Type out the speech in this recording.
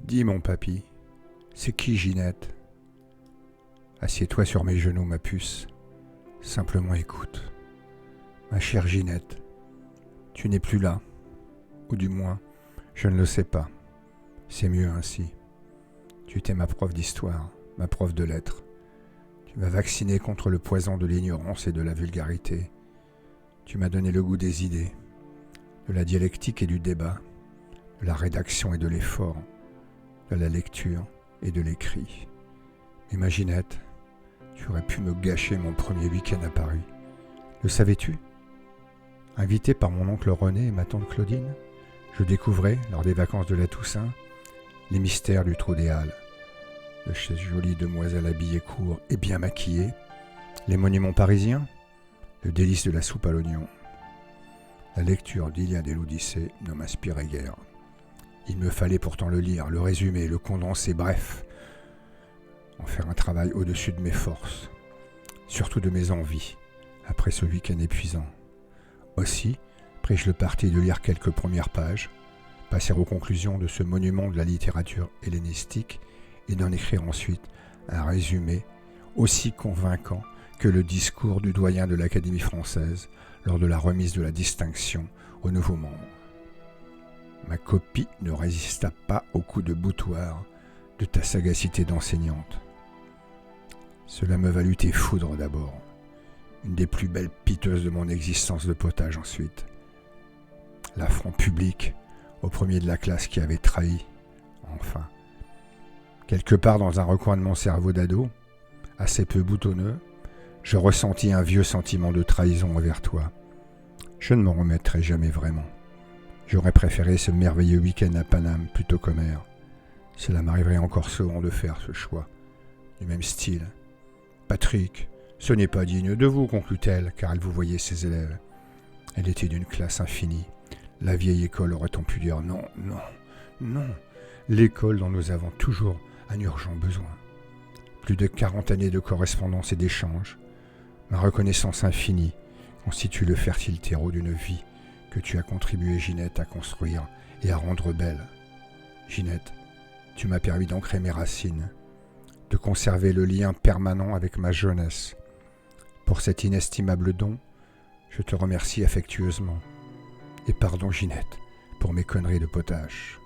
Dis, mon papy, c'est qui Ginette? Assieds-toi sur mes genoux, ma puce. Simplement écoute. Ma chère Ginette, tu n'es plus là. Ou du moins, je ne le sais pas. C'est mieux ainsi. Tu étais ma prof d'histoire, ma prof de lettres. Tu m'as vacciné contre le poison de l'ignorance et de la vulgarité. Tu m'as donné le goût des idées, de la dialectique et du débat, de la rédaction et de l'effort, de la lecture et de l'écrit. Mais ma Ginette, tu aurais pu me gâcher mon premier week-end à Paris. Le savais-tu? Invité par mon oncle René et ma tante Claudine, je découvrais, lors des vacances de la Toussaint, les mystères du trou des Halles, de ces jolies demoiselles habillées court et bien maquillées, les monuments parisiens, le délice de la soupe à l'oignon. La lecture d'Iliade et l'Odyssée ne m'inspirait guère. Il me fallait pourtant le lire, le résumer, le condenser, bref, en faire un travail au-dessus de mes forces, surtout de mes envies, après ce week-end épuisant. Aussi, pris-je le parti de lire quelques premières pages, passer aux conclusions de ce monument de la littérature hellénistique et d'en écrire ensuite un résumé aussi convaincant que le discours du doyen de l'Académie française lors de la remise de la distinction aux nouveaux membres. Ma copie ne résista pas au coup de boutoir de ta sagacité d'enseignante. Cela me valut tes foudres d'abord, une des plus belles piteuses de mon existence de potage ensuite. L'affront public au premier de la classe qui avait trahi, enfin. Quelque part dans un recoin de mon cerveau d'ado, assez peu boutonneux, je ressentis un vieux sentiment de trahison envers toi. Je ne m'en remettrai jamais vraiment. J'aurais préféré ce merveilleux week-end à Paname plutôt qu'Homère. Cela m'arriverait encore souvent de faire ce choix, du même style. Patrick, ce n'est pas digne de vous, conclut-elle, car elle vous voyait ses élèves. Elle était d'une classe infinie. La vieille école aurait-on pu dire non, non, non. L'école dont nous avons toujours un urgent besoin. Plus de 40 années de correspondance et d'échanges. Ma reconnaissance infinie constitue le fertile terreau d'une vie que tu as contribué, Ginette, à construire et à rendre belle. Ginette, tu m'as permis d'ancrer mes racines, de conserver le lien permanent avec ma jeunesse. Pour cet inestimable don, je te remercie affectueusement. Et pardon, Ginette, pour mes conneries de potache.